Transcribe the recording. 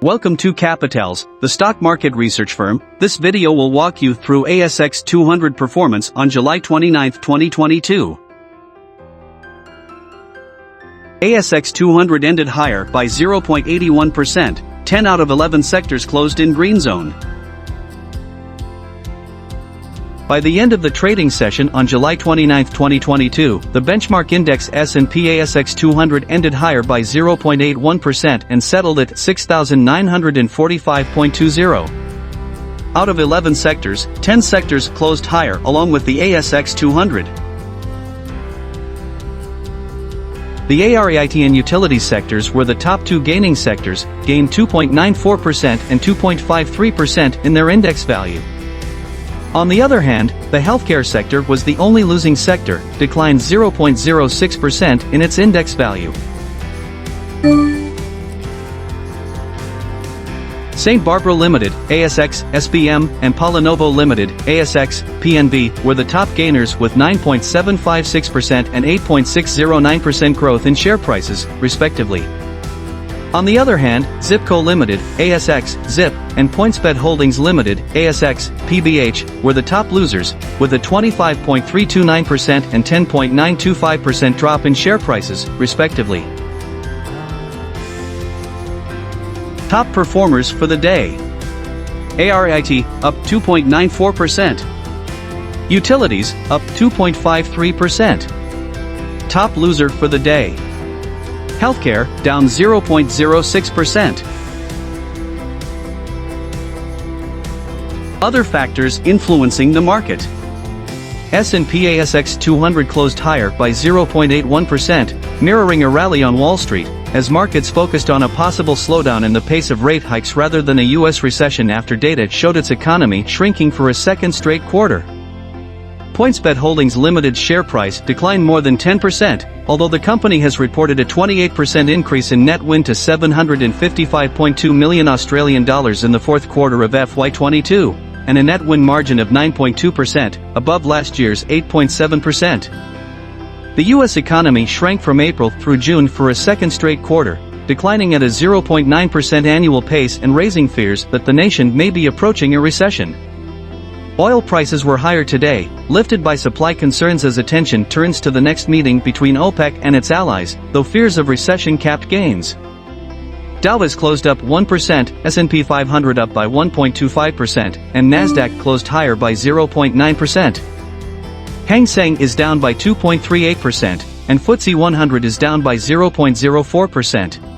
Welcome to Kapitales, the stock market research firm. This video will walk you through ASX 200 performance on July 29, 2022. ASX 200 ended higher by 0.81%, 10 out of 11 sectors closed in green zone. By the end of the trading session on July 29, 2022, the benchmark index S&P ASX 200 ended higher by 0.81% and settled at 6,945.20. Out of 11 sectors, 10 sectors closed higher along with the ASX 200. The A-REIT and Utilities sectors were the top two gaining sectors, gained 2.94% and 2.53% in their index value. On the other hand, the healthcare sector was the only losing sector, declined 0.06% in its index value. St. Barbara Limited, ASX, SBM, and Polinovo Limited, ASX, PNB, were the top gainers with 9.756% and 8.609% growth in share prices, respectively. On the other hand, Zipco Limited, ASX, ZIP, and PointsBet Holdings Limited, ASX, PBH, were the top losers, with a 25.329% and 10.925% drop in share prices, respectively. Top performers for the day. A-REIT, up 2.94%. Utilities, up 2.53%. Top loser for the day. Healthcare, down 0.06%. Other factors influencing the market. S&P ASX 200 closed higher by 0.81%, mirroring a rally on Wall Street, as markets focused on a possible slowdown in the pace of rate hikes rather than a U.S. recession after data showed its economy shrinking for a second straight quarter. PointsBet Holdings Limited's share price declined more than 10%, although the company has reported a 28% increase in net win to $755.2 million Australian dollars in the fourth quarter of FY22, and a net win margin of 9.2%, above last year's 8.7%. The U.S. economy shrank from April through June for a second straight quarter, declining at a 0.9% annual pace and raising fears that the nation may be approaching a recession. Oil prices were higher today, lifted by supply concerns as attention turns to the next meeting between OPEC and its allies, though fears of recession capped gains. Dow has closed up 1%, S&P 500 up by 1.25%, and Nasdaq closed higher by 0.9%. Hang Seng is down by 2.38%, and FTSE 100 is down by 0.04%.